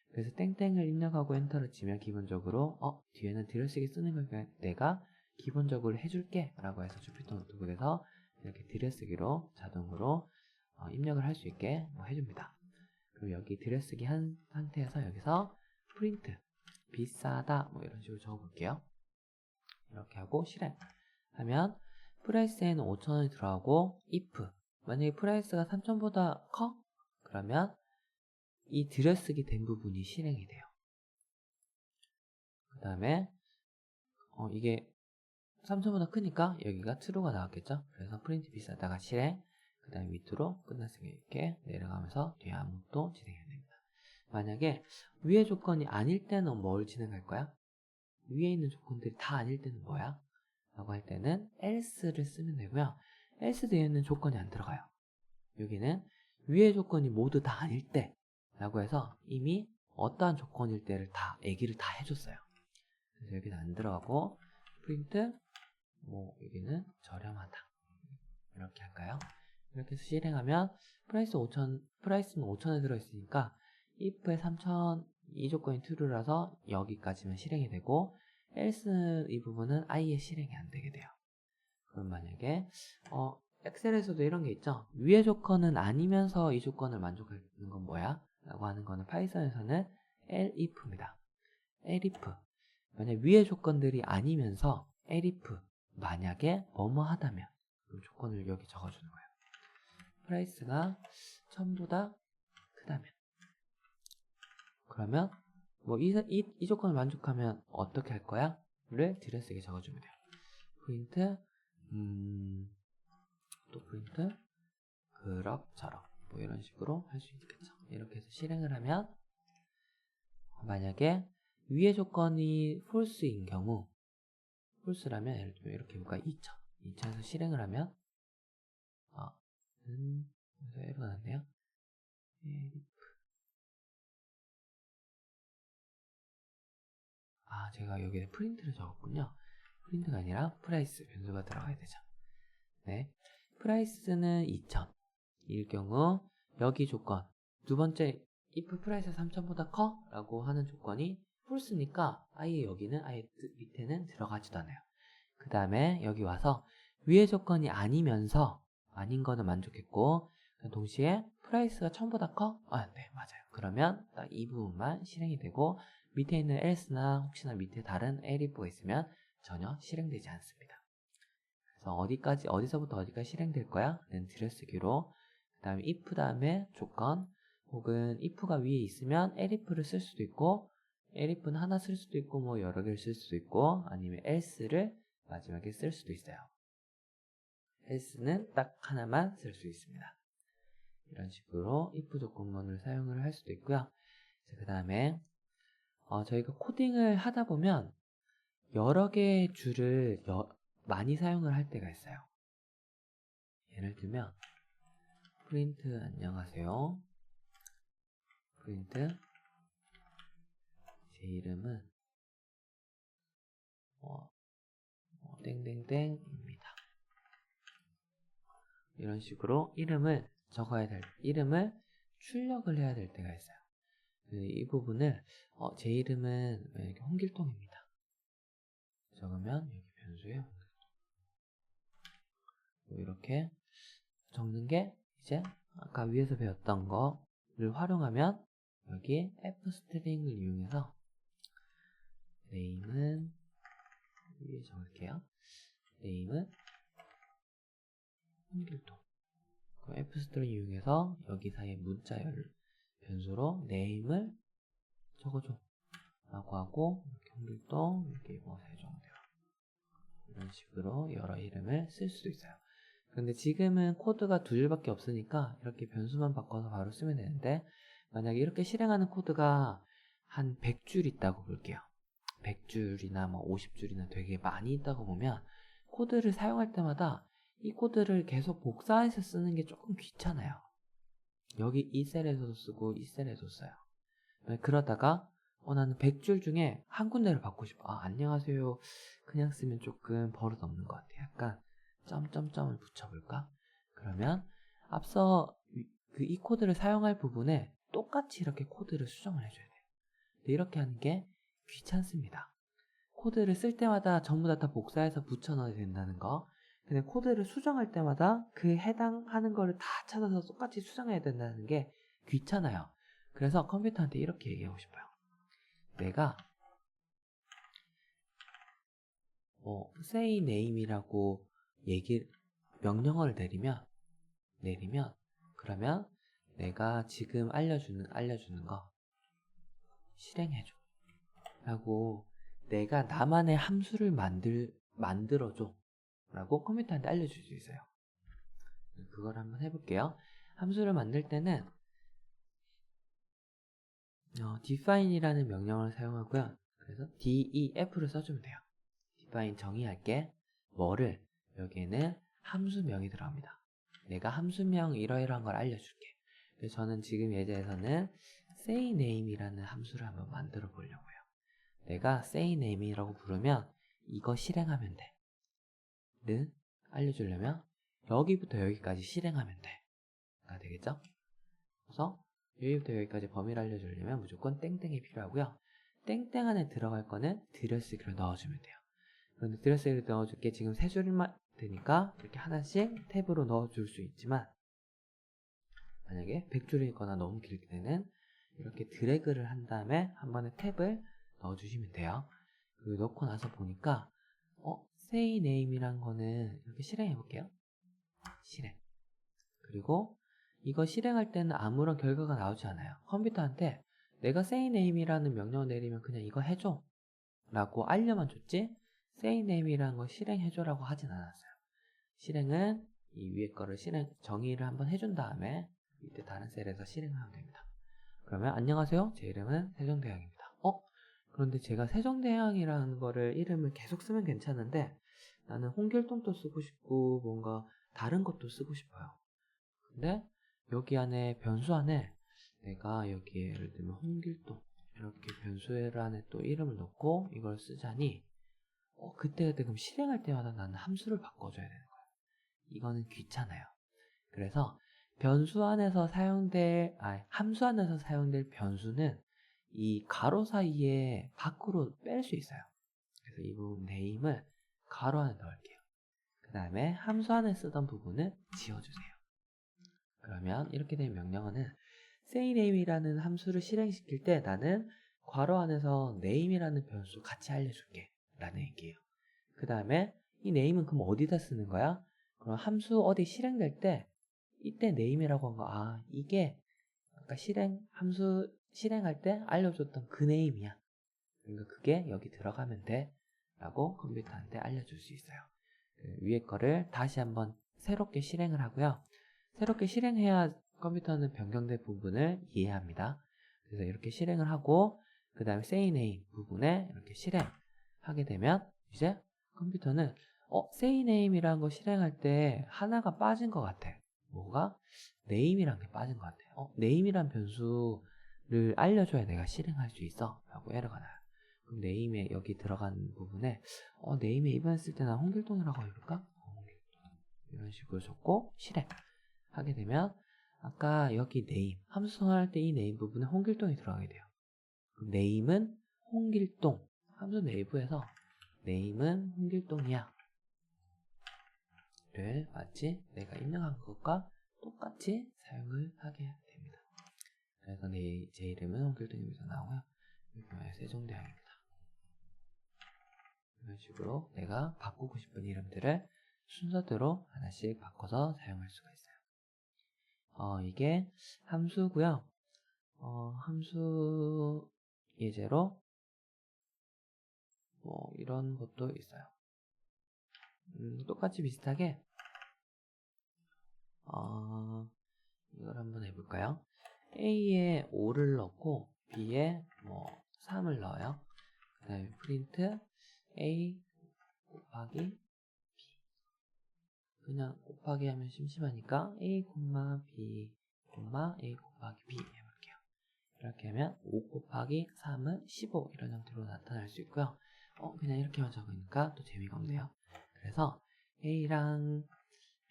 그래서 땡땡을 입력하고 엔터를 치면 기본적으로 뒤에는 들여쓰기 쓰는 거니까 내가 기본적으로 해줄게 라고 해서 주피터 노트북에서 이렇게 들여쓰기로 자동으로 입력을 할 수 있게 해줍니다. 그럼 여기 들여쓰기 한 상태에서 여기서 프린트 비싸다 이런 식으로 적어볼게요. 이렇게 하고 실행하면 프라이스에는 5000원이 들어가고 if 만약에 프라이스가 3000보다 커? 그러면 이 들여쓰기 된 부분이 실행이 돼요. 그 다음에 이게 3000보다 크니까 여기가 true가 나왔겠죠. 그래서 프린트 비싸다가 실행 그 다음에 밑으로 끝났으니까 이렇게 내려가면서 뒤에 아무것도 진행해야 됩니다. 만약에 위의 조건이 아닐 때는 뭘 진행할 거야? 위에 있는 조건들이 다 아닐 때는 뭐야? 라고 할 때는 else를 쓰면 되고요. else 뒤에는 조건이 안 들어가요. 여기는 위의 조건이 모두 다 아닐 때 라고 해서 이미 어떠한 조건일 때를 다 얘기를 다 해줬어요. 그래서 여기는 안 들어가고 프린트 여기는 저렴하다 이렇게 할까요? 이렇게 해서 실행하면 프라이스는 5000에 들어있으니까 if에 3000 이 조건이 true라서 여기까지만 실행이 되고 else 이 부분은 아예 실행이 안 되게 돼요. 그럼 만약에 엑셀에서도 이런 게 있죠. 위의 조건은 아니면서 이 조건을 만족하는 건 뭐야? 라고 하는 거는 파이썬에서는 elif입니다. elif 만약 위의 조건들이 아니면서 elif 만약에 뭐뭐 하다면 그럼 조건을 여기 적어주는 거예요. 프라이스가 1000보다 크다면 그러면 이 조건을 만족하면 어떻게 할 거야? 를 들여쓰기 적어주면 돼요. 프린트 또 프린트 그럭저럭 이런 식으로 할 수 있겠죠. 이렇게 해서 실행을 하면 만약에 위의 조건이 false인 경우 false라면 예를 들면 이렇게 볼까 2000에서 실행을 하면 에러가 났네요. 제가 여기에 프린트를 적었군요. 프린트가 아니라 프라이스 변수가 들어가야 되죠. 네, 프라이스는 2000일 경우 여기 조건 두 번째 if 프라이스 3000보다 커? 라고 하는 조건이 false니까 아예 여기는 아예 밑에는 들어가지도 않아요. 그 다음에 여기 와서 위의 조건이 아니면서 아닌 거는 만족했고 동시에 프라이스가 1000보다 커? 네, 맞아요. 그러면 딱 이 부분만 실행이 되고 밑에 있는 else나 혹시나 밑에 다른 elif가 있으면 전혀 실행되지 않습니다. 그래서 어디서부터 어디까지 실행될 거야? 는 들여쓰기로 그 다음에 if 다음에 조건, 혹은 if가 위에 있으면 elif를 쓸 수도 있고, elif는 하나 쓸 수도 있고, 뭐 여러 개를 쓸 수도 있고, 아니면 else를 마지막에 쓸 수도 있어요. else는 딱 하나만 쓸 수 있습니다. 이런 식으로 if 조건문을 사용을 할 수도 있고요. 그 다음에 저희가 코딩을 하다 보면 여러 개의 줄을 많이 사용을 할 때가 있어요. 예를 들면 프린트 안녕하세요. 프린트 제 이름은 땡땡땡입니다. 이런 식으로 이름을 적어야 이름을 출력을 해야 될 때가 있어요. 이 부분을 제 이름은 홍길동입니다. 적으면 여기 변수에 홍길동. 이렇게 적는 게 이제 아까 위에서 배웠던 거를 활용하면 여기 f스트링을 이용해서 name은 위에 적을게요. name은 홍길동. f스트링 이용해서 여기 사이에 문자열 변수로 name을 적어줘 라고 하고 이렇게 홍길동 이렇게 뭐 세종대로 이런 식으로 여러 이름을 쓸 수도 있어요. 근데 지금은 코드가 두 줄밖에 없으니까 이렇게 변수만 바꿔서 바로 쓰면 되는데, 만약에 이렇게 실행하는 코드가 한 100줄 있다고 볼게요. 100줄이나 뭐 50줄이나 되게 많이 있다고 보면 코드를 사용할 때마다 이 코드를 계속 복사해서 쓰는 게 조금 귀찮아요. 여기 이 셀에서도 쓰고 이 셀에도 써요. 그러다가 나는 100줄 중에 한 군데를 바꾸고 싶어. 안녕하세요. 그냥 쓰면 조금 버릇 없는 것 같아요. 약간 점점점을 붙여볼까? 그러면 앞서 이 코드를 사용할 부분에 똑같이 이렇게 코드를 수정을 해줘야 돼요. 근데 이렇게 하는 게 귀찮습니다. 코드를 쓸 때마다 전부 다 복사해서 붙여 넣어야 된다는 거. 근데 코드를 수정할 때마다 그 해당하는 거를 다 찾아서 똑같이 수정해야 된다는 게 귀찮아요. 그래서 컴퓨터한테 이렇게 얘기하고 싶어요. 내가 say name이라고 명령어를 내리면 그러면 내가 지금 알려주는 거 실행해줘 라고, 내가 나만의 함수를 만들어줘 라고 컴퓨터한테 알려줄 수 있어요. 그걸 한번 해볼게요. 함수를 만들 때는 define이라는 명령어를 사용하고요. 그래서 def를 써주면 돼요. define 정의할게. 뭐를? 여기에는 함수명이 들어갑니다. 내가 함수명 이러이러한 걸 알려줄게. 그래서 저는 지금 예제에서는 say name이라는 함수를 한번 만들어 보려고요. 내가 say name이라고 부르면 이거 실행하면 돼. 는 알려주려면 여기부터 여기까지 실행하면 돼. 가 되겠죠? 그래서 여기부터 여기까지 범위를 알려주려면 무조건 땡땡이 필요하고요. 땡땡 안에 들어갈 거는 들여쓰기를 넣어주면 돼요. 그런데 들여쓰기를 넣어줄게 지금 세 줄만 되니까 이렇게 하나씩 탭으로 넣어줄 수 있지만, 만약에 100줄이거나 너무 길 때는 이렇게 드래그를 한 다음에 한 번에 탭을 넣어주시면 돼요. 그리고 넣고 나서 보니까 say name이란 거는 이렇게 실행해 볼게요. 실행. 그리고 이거 실행할 때는 아무런 결과가 나오지 않아요. 컴퓨터한테 내가 say name이라는 명령을 내리면 그냥 이거 해줘 라고 알려만 줬지, say name이라는 거 실행해줘 라고 하진 않았어요. 실행은 이 위에 거를 정의를 한번 해준 다음에 밑에 다른 셀에서 실행하면 됩니다. 그러면 안녕하세요. 제 이름은 세종대왕입니다. 그런데 제가 세종대왕이라는 거를 이름을 계속 쓰면 괜찮은데 나는 홍길동도 쓰고 싶고 뭔가 다른 것도 쓰고 싶어요. 근데 여기 안에 변수 안에 내가 여기에 예를 들면 홍길동 이렇게 변수 안에 또 이름을 넣고 이걸 쓰자니 그때 그럼 실행할 때마다 나는 함수를 바꿔줘야 되는 거예요. 이거는 귀찮아요. 그래서 함수 안에서 사용될 변수는 이 가로 사이에 밖으로 뺄 수 있어요. 그래서 이 부분 name을 가로 안에 넣을게요. 그 다음에 함수 안에 쓰던 부분을 지워주세요. 그러면 이렇게 된 명령어는 say name이라는 함수를 실행시킬 때 나는 괄호 안에서 name이라는 변수 같이 알려줄게 라는 얘기예요. 그 다음에 이 name은 그럼 어디다 쓰는 거야? 그럼 함수 어디 실행될 때 이때 name이라고 한 거, 이게 아까 함수 실행할 때 알려줬던 그 name이야. 그러니까 그게 여기 들어가면 돼 라고 컴퓨터한테 알려줄 수 있어요. 위에 거를 다시 한번 새롭게 실행을 하고요. 새롭게 실행해야 컴퓨터는 변경된 부분을 이해합니다. 그래서 이렇게 실행을 하고 그 다음에 say name 부분에 이렇게 실행하게 되면 이제 컴퓨터는 say name이라는 거 실행할 때 하나가 빠진 것 같아. 뭐가? name이란 게 빠진 것 같아. name이란 변수를 알려줘야 내가 실행할 수 있어 라고 에러가 나요. 그럼 name에 여기 들어간 부분에 name에 입원했을 때 난 홍길동이라고 해볼까? 홍길동. 이런 식으로 적고 실행하게 되면 아까 여기 name 함수 선언할 때 이 name 부분에 홍길동이 들어가게 돼요. 그럼 name은 홍길동 함수 내부에서 name은 홍길동이야 를 마치 내가 입력한 것과 똑같이 사용을 하게 됩니다. 그래서 제 이름은 홍길동입니다 나오고요. 여기 세종대왕입니다. 이런 식으로 내가 바꾸고 싶은 이름들을 순서대로 하나씩 바꿔서 사용할 수가 있어요. 이게 함수고요. 함수 예제로 뭐 이런 것도 있어요. 똑같이 비슷하게 이걸 한번 해볼까요? A에 5를 넣고 B에 뭐 3을 넣어요. 그 다음에 프린트 A 곱하기 B 그냥 곱하기 하면 심심하니까 A, B, A 곱하기 B 해볼게요. 이렇게 하면 5 곱하기 3은 15 이런 형태로 나타날 수 있고요. 그냥 이렇게만 적으니까 또 재미가 없네요. 그래서 A랑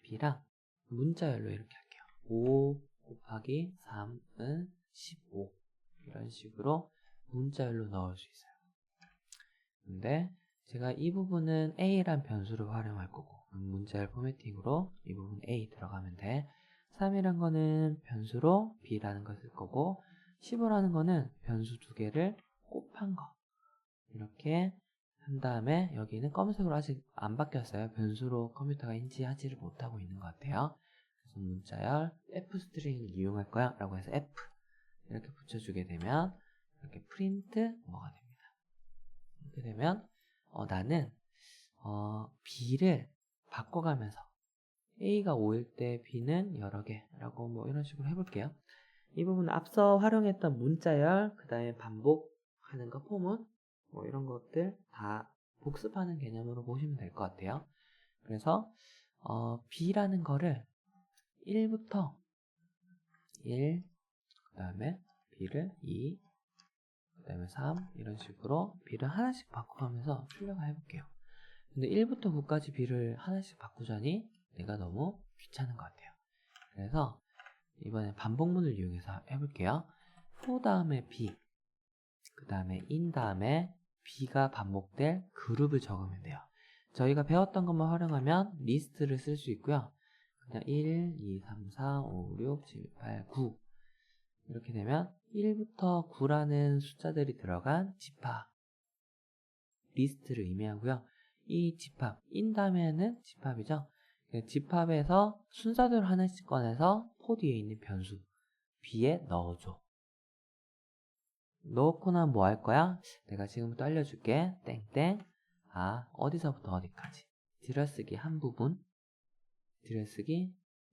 B랑 문자열로 이렇게 할게요. 5 곱하기 3은 15 이런 식으로 문자열로 넣을 수 있어요. 근데 제가 이 부분은 A란 변수를 활용할 거고 문자열 포매팅으로 이 부분 A 들어가면 돼. 3이란 거는 변수로 B라는 걸 쓸 거고 15라는 거는 변수 두 개를 곱한 거 이렇게 한 다음에 여기는 검은색으로 아직 안 바뀌었어요. 변수로 컴퓨터가 인지하지를 못하고 있는 것 같아요. 그래서 문자열 F 스트링을 이용할 거야 라고 해서 F 이렇게 붙여주게 되면 이렇게 프린트 뭐가 됩니다. 이렇게 되면 나는 B를 바꿔가면서 A가 5일 때 B는 여러 개 라고 뭐 이런 식으로 해볼게요. 이 부분은 앞서 활용했던 문자열 그 다음에 반복하는 거 포문 뭐 이런 것들 다 복습하는 개념으로 보시면 될 것 같아요. 그래서 B라는 거를 1부터 1 그 다음에 B를 2 그 다음에 3 이런 식으로 B를 하나씩 바꿔가면서 출력을 해볼게요. 근데 1부터 9까지 B를 하나씩 바꾸자니 내가 너무 귀찮은 것 같아요. 그래서 이번에 반복문을 이용해서 해볼게요. for 다음에 B 그 다음에 in 다음에 B가 반복될 그룹을 적으면 돼요. 저희가 배웠던 것만 활용하면 리스트를 쓸 수 있고요. 그냥 1, 2, 3, 4, 5, 6, 7, 8, 9 이렇게 되면 1부터 9라는 숫자들이 들어간 집합 리스트를 의미하고요. 이 집합, in 다음에는 집합이죠. 집합에서 순서대로 하나씩 꺼내서 for 뒤에 있는 변수 B에 넣어줘. 넣고 나면 뭐 할 거야? 내가 지금부터 알려줄게. 땡땡. 어디서부터 어디까지. 들여쓰기 한 부분, 들여쓰기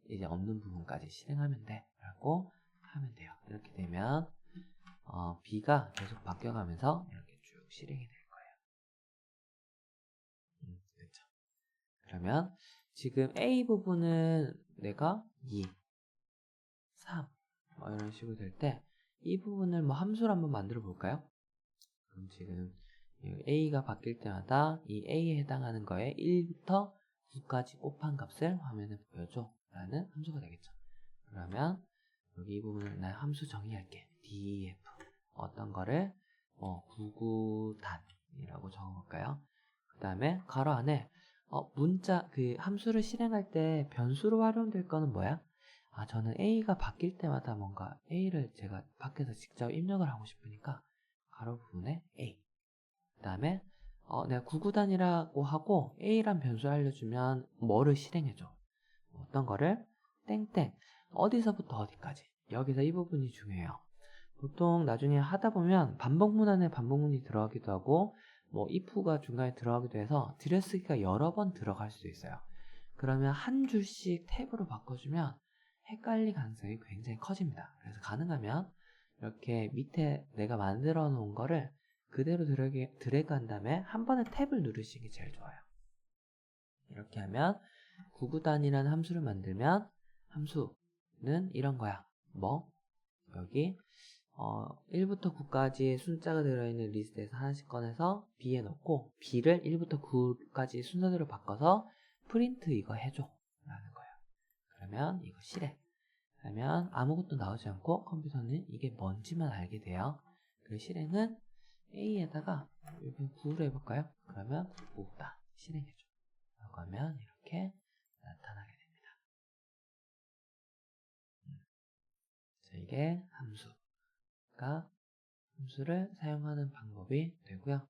이제 없는 부분까지 실행하면 돼. 라고 하면 돼요. 이렇게 되면 B가 계속 바뀌어가면서 이렇게 쭉 실행이 될 거예요. 그렇죠. 그러면 지금 A 부분은 내가 2, 3 이런 식으로 될 때 이 부분을 뭐 함수로 한번 만들어 볼까요? 그럼 지금 A가 바뀔 때마다 이 A에 해당하는 거에 1부터 9까지 곱한 값을 화면에 보여줘 라는 함수가 되겠죠. 그러면 여기 이 부분을 난 함수 정의할게. def 어떤 거를 99단이라고 적어볼까요? 그 다음에 가로 안에 문자 그 함수를 실행할 때 변수로 활용될 거는 뭐야? 저는 A가 바뀔 때마다 뭔가 A를 제가 밖에서 직접 입력을 하고 싶으니까 가로 부분에 A 그 다음에 내가 99단이라고 하고 A란 변수 알려주면 뭐를 실행해줘? 어떤 거를? 땡땡 어디서부터 어디까지. 여기서 이 부분이 중요해요. 보통 나중에 하다 보면 반복문 안에 반복문이 들어가기도 하고 뭐 if가 중간에 들어가기도 해서 들여쓰기가 여러 번 들어갈 수도 있어요. 그러면 한 줄씩 탭으로 바꿔주면 헷갈릴 가능성이 굉장히 커집니다. 그래서 가능하면 이렇게 밑에 내가 만들어 놓은 거를 그대로 드래그 한 다음에 한 번에 탭을 누르시는 게 제일 좋아요. 이렇게 하면 구구단이라는 함수를 만들면 함수는 이런 거야. 뭐 여기 1부터 9까지 숫자가 들어있는 리스트에서 하나씩 꺼내서 B에 넣고 B를 1부터 9까지 순서대로 바꿔서 프린트 이거 해줘 라는 거예요. 그러면 이거 실행 하면 아무것도 나오지 않고 컴퓨터는 이게 뭔지만 알게 돼요. 그 실행은 A에다가 여기 9로 해볼까요? 그러면 9다 실행해줘 라고 하면 이렇게 나타나게 됩니다. 자, 이게 함수를 사용하는 방법이 되고요.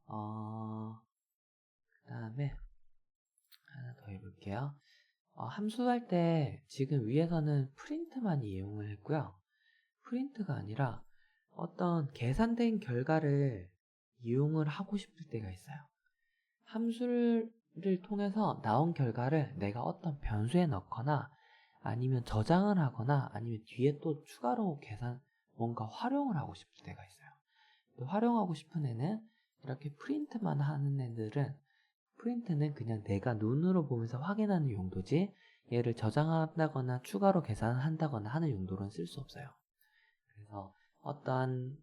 그 다음에 하나 더 해볼게요. 함수할 때 지금 위에서는 프린트만 이용을 했고요. 프린트가 아니라 어떤 계산된 결과를 이용을 하고 싶을 때가 있어요. 함수를 통해서 나온 결과를 내가 어떤 변수에 넣거나 아니면 저장을 하거나 아니면 뒤에 또 추가로 뭔가 활용을 하고 싶을 때가 있어요. 활용하고 싶은 애는 이렇게 프린트만 하는 애들은 프린트는 그냥 내가 눈으로 보면서 확인하는 용도지 얘를 저장한다거나 추가로 계산한다거나 하는 용도로는 쓸 수 없어요. 그래서 어떠한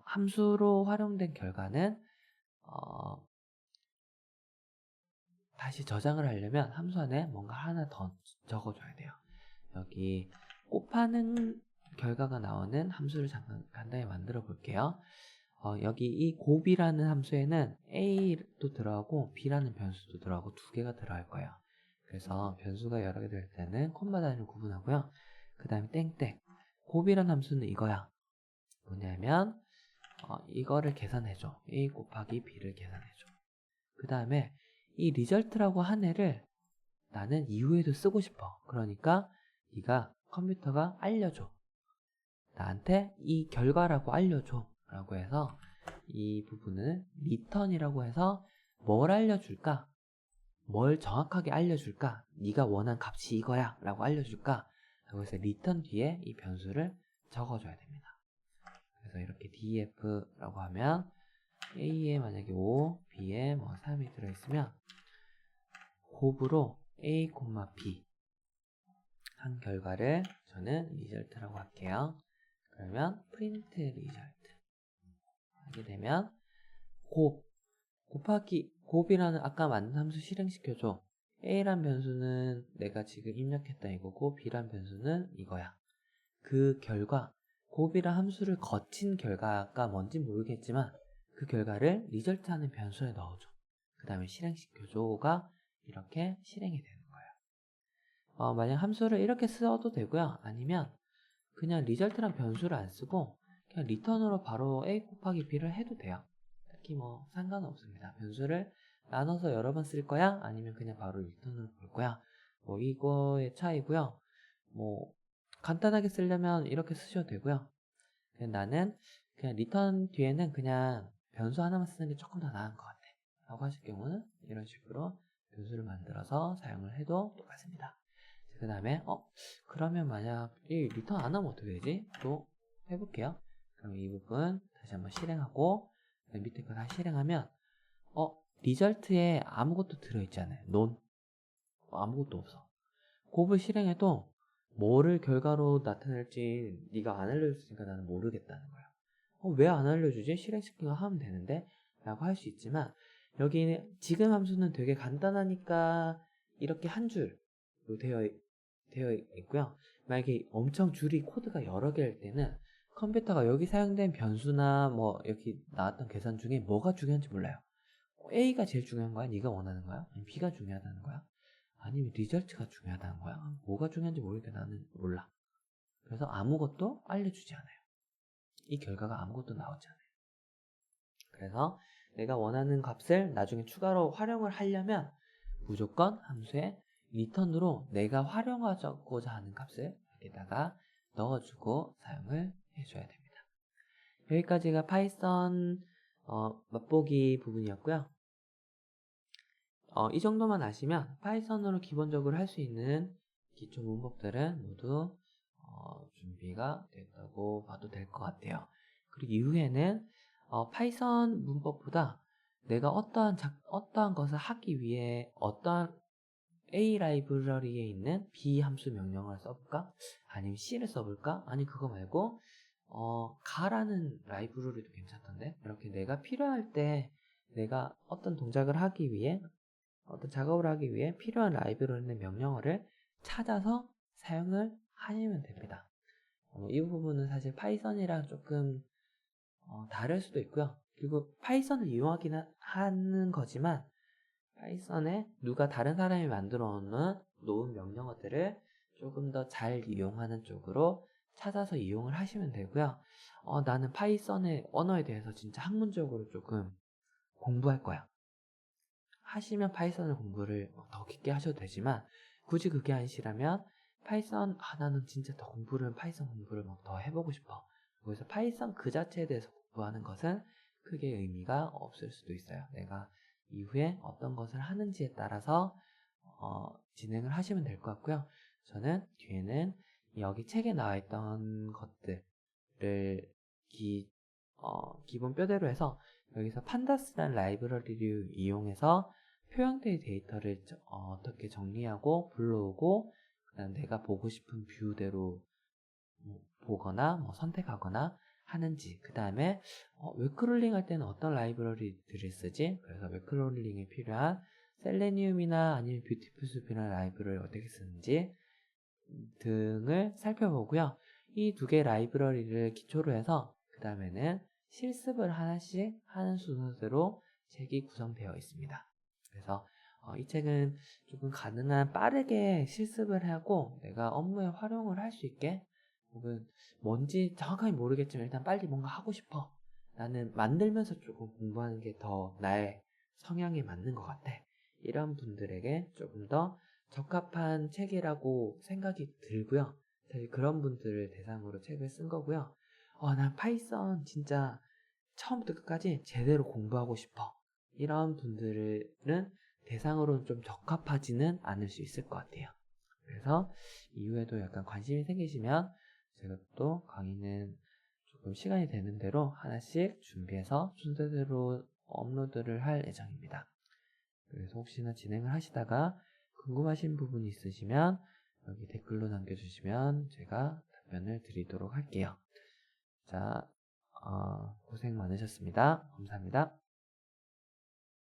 함수로 활용된 결과는 다시 저장을 하려면 함수 안에 뭔가 하나 더 적어줘야 돼요. 여기 곱하는 결과가 나오는 함수를 잠깐 간단히 만들어 볼게요. 여기 이 곱이라는 함수에는 a도 들어가고 b라는 변수도 들어가고 두 개가 들어갈 거예요. 그래서 변수가 여러 개 될 때는 콤마 단위로 구분하고요. 그 다음에 땡땡 곱이라는 함수는 이거야. 뭐냐면 이거를 계산해줘. a 곱하기 b를 계산해줘. 그 다음에 이 리절트라고 한 애를 나는 이후에도 쓰고 싶어. 그러니까 네가 컴퓨터가 알려줘. 나한테 이 결과라고 알려줘 라고 해서 이 부분을 return이라고 해서 뭘 알려줄까? 뭘 정확하게 알려줄까? 네가 원한 값이 이거야 라고 알려줄까? 라고 해서 return 뒤에 이 변수를 적어줘야 됩니다. 그래서 이렇게 df라고 하면 a에 만약에 5, b에 뭐 3이 들어있으면 곱으로 a, b 한 결과를 저는 result라고 할게요. 그러면 print result 하게 되면 곱이라는 아까 만든 함수 실행시켜줘. a란 변수는 내가 지금 입력했다 이거고 b란 변수는 이거야. 그 결과 곱이란 함수를 거친 결과가 뭔지 모르겠지만 그 결과를 result 하는 변수에 넣어줘. 그 다음에 실행시켜줘가 이렇게 실행이 되는 거예요. 만약 함수를 이렇게 써도 되고요. 아니면 그냥 result란 변수를 안 쓰고 그냥 return으로 바로 a 곱하기 b를 해도 돼요. 딱히 뭐 상관없습니다. 변수를 나눠서 여러 번 쓸 거야? 아니면 그냥 바로 return으로 볼 거야? 뭐 이거의 차이고요. 뭐 간단하게 쓰려면 이렇게 쓰셔도 되고요. 그냥 나는 그냥 return 뒤에는 그냥 변수 하나만 쓰는 게 조금 더 나은 것 같아 라고 하실 경우는 이런 식으로 변수를 만들어서 사용을 해도 똑같습니다. 그 다음에 그러면 만약 이 리턴 안 하면 어떻게 되지? 또 해볼게요. 그럼 이 부분 다시 한번 실행하고 밑에 거 다시 실행하면 리절트에 아무것도 들어있잖아요. none 아무것도 없어. 곱을 실행해도 뭐를 결과로 나타낼지 네가 안 알려줬으니까 나는 모르겠다는 거야. 왜 안 알려주지? 실행시키면 하면 되는데 라고 할 수 있지만 여기 지금 함수는 되게 간단하니까 이렇게 한 줄로 되어 있고요. 만약에 엄청 줄이 코드가 여러 개일 때는 컴퓨터가 여기 사용된 변수나 뭐 여기 나왔던 계산 중에 뭐가 중요한지 몰라요. A가 제일 중요한 거야? 네가 원하는 거야? 아니면 B가 중요하다는 거야? 아니면 리절트가 중요하다는 거야? 뭐가 중요한지 모르니까 나는 몰라. 그래서 아무것도 알려주지 않아요. 이 결과가 아무것도 나오지 않아요. 그래서 내가 원하는 값을 나중에 추가로 활용을 하려면 무조건 함수에 리턴으로 내가 활용하고자 하는 값을 여기다가 넣어주고 사용을 해줘야 됩니다. 여기까지가 파이썬 맛보기 부분이었고요. 이 정도만 아시면 파이썬으로 기본적으로 할 수 있는 기초 문법들은 모두 준비가 됐다고 봐도 될 것 같아요. 그리고 이후에는 파이썬 문법보다 내가 어떠한 것을 하기 위해 어떠한 A 라이브러리에 있는 B 함수 명령을 써볼까? 아니면 C를 써볼까? 아니 그거 말고 가라는 라이브러리도 괜찮던데? 이렇게 내가 필요할 때 내가 어떤 동작을 하기 위해 어떤 작업을 하기 위해 필요한 라이브러리나 명령어를 찾아서 사용을 하시면 됩니다. 이 부분은 사실 파이썬이랑 조금 다를 수도 있고요. 그리고 파이썬을 이용하긴 하는 거지만 파이썬에 누가 다른 사람이 만들어 놓은 명령어들을 조금 더 잘 이용하는 쪽으로 찾아서 이용을 하시면 되고요. 나는 파이썬의 언어에 대해서 진짜 학문적으로 조금 공부할 거야. 하시면 파이썬을 공부를 더 깊게 하셔도 되지만 굳이 그게 아니시라면 파이썬 나는 진짜 파이썬 공부를 더 해보고 싶어. 그래서 파이썬 그 자체에 대해서 공부하는 것은 크게 의미가 없을 수도 있어요. 내가 이후에 어떤 것을 하는지에 따라서 진행을 하시면 될 것 같고요. 저는 뒤에는 여기 책에 나와 있던 것들을 기본 뼈대로 해서 여기서 판다스라는 라이브러리를 이용해서 표형된 데이터를 어떻게 정리하고 불러오고 그다음 내가 보고 싶은 뷰대로 보거나 선택하거나 하는지, 그 다음에 웹크롤링 할 때는 어떤 라이브러리들을 쓰지? 그래서 웹크롤링에 필요한 셀레니움이나 아니면 뷰티풀숲이나 라이브러리를 어떻게 쓰는지 등을 살펴보고요. 이 두 개의 라이브러리를 기초로 해서 그 다음에는 실습을 하나씩 하는 순서대로 책이 구성되어 있습니다. 그래서 이 책은 조금 가능한 빠르게 실습을 하고 내가 업무에 활용을 할 수 있게, 혹은 뭔지 정확하게 모르겠지만 일단 빨리 뭔가 하고 싶어, 나는 만들면서 조금 공부하는 게 더 나의 성향에 맞는 것 같아, 이런 분들에게 조금 더 적합한 책이라고 생각이 들고요. 사실 그런 분들을 대상으로 책을 쓴 거고요. 난 파이썬 진짜 처음부터 끝까지 제대로 공부하고 싶어, 이런 분들은 대상으로는 좀 적합하지는 않을 수 있을 것 같아요. 그래서 이후에도 약간 관심이 생기시면 제가 또 강의는 조금 시간이 되는 대로 하나씩 준비해서 순서대로 업로드를 할 예정입니다. 그래서 혹시나 진행을 하시다가 궁금하신 부분이 있으시면 여기 댓글로 남겨주시면 제가 답변을 드리도록 할게요. 자, 고생 많으셨습니다. 감사합니다.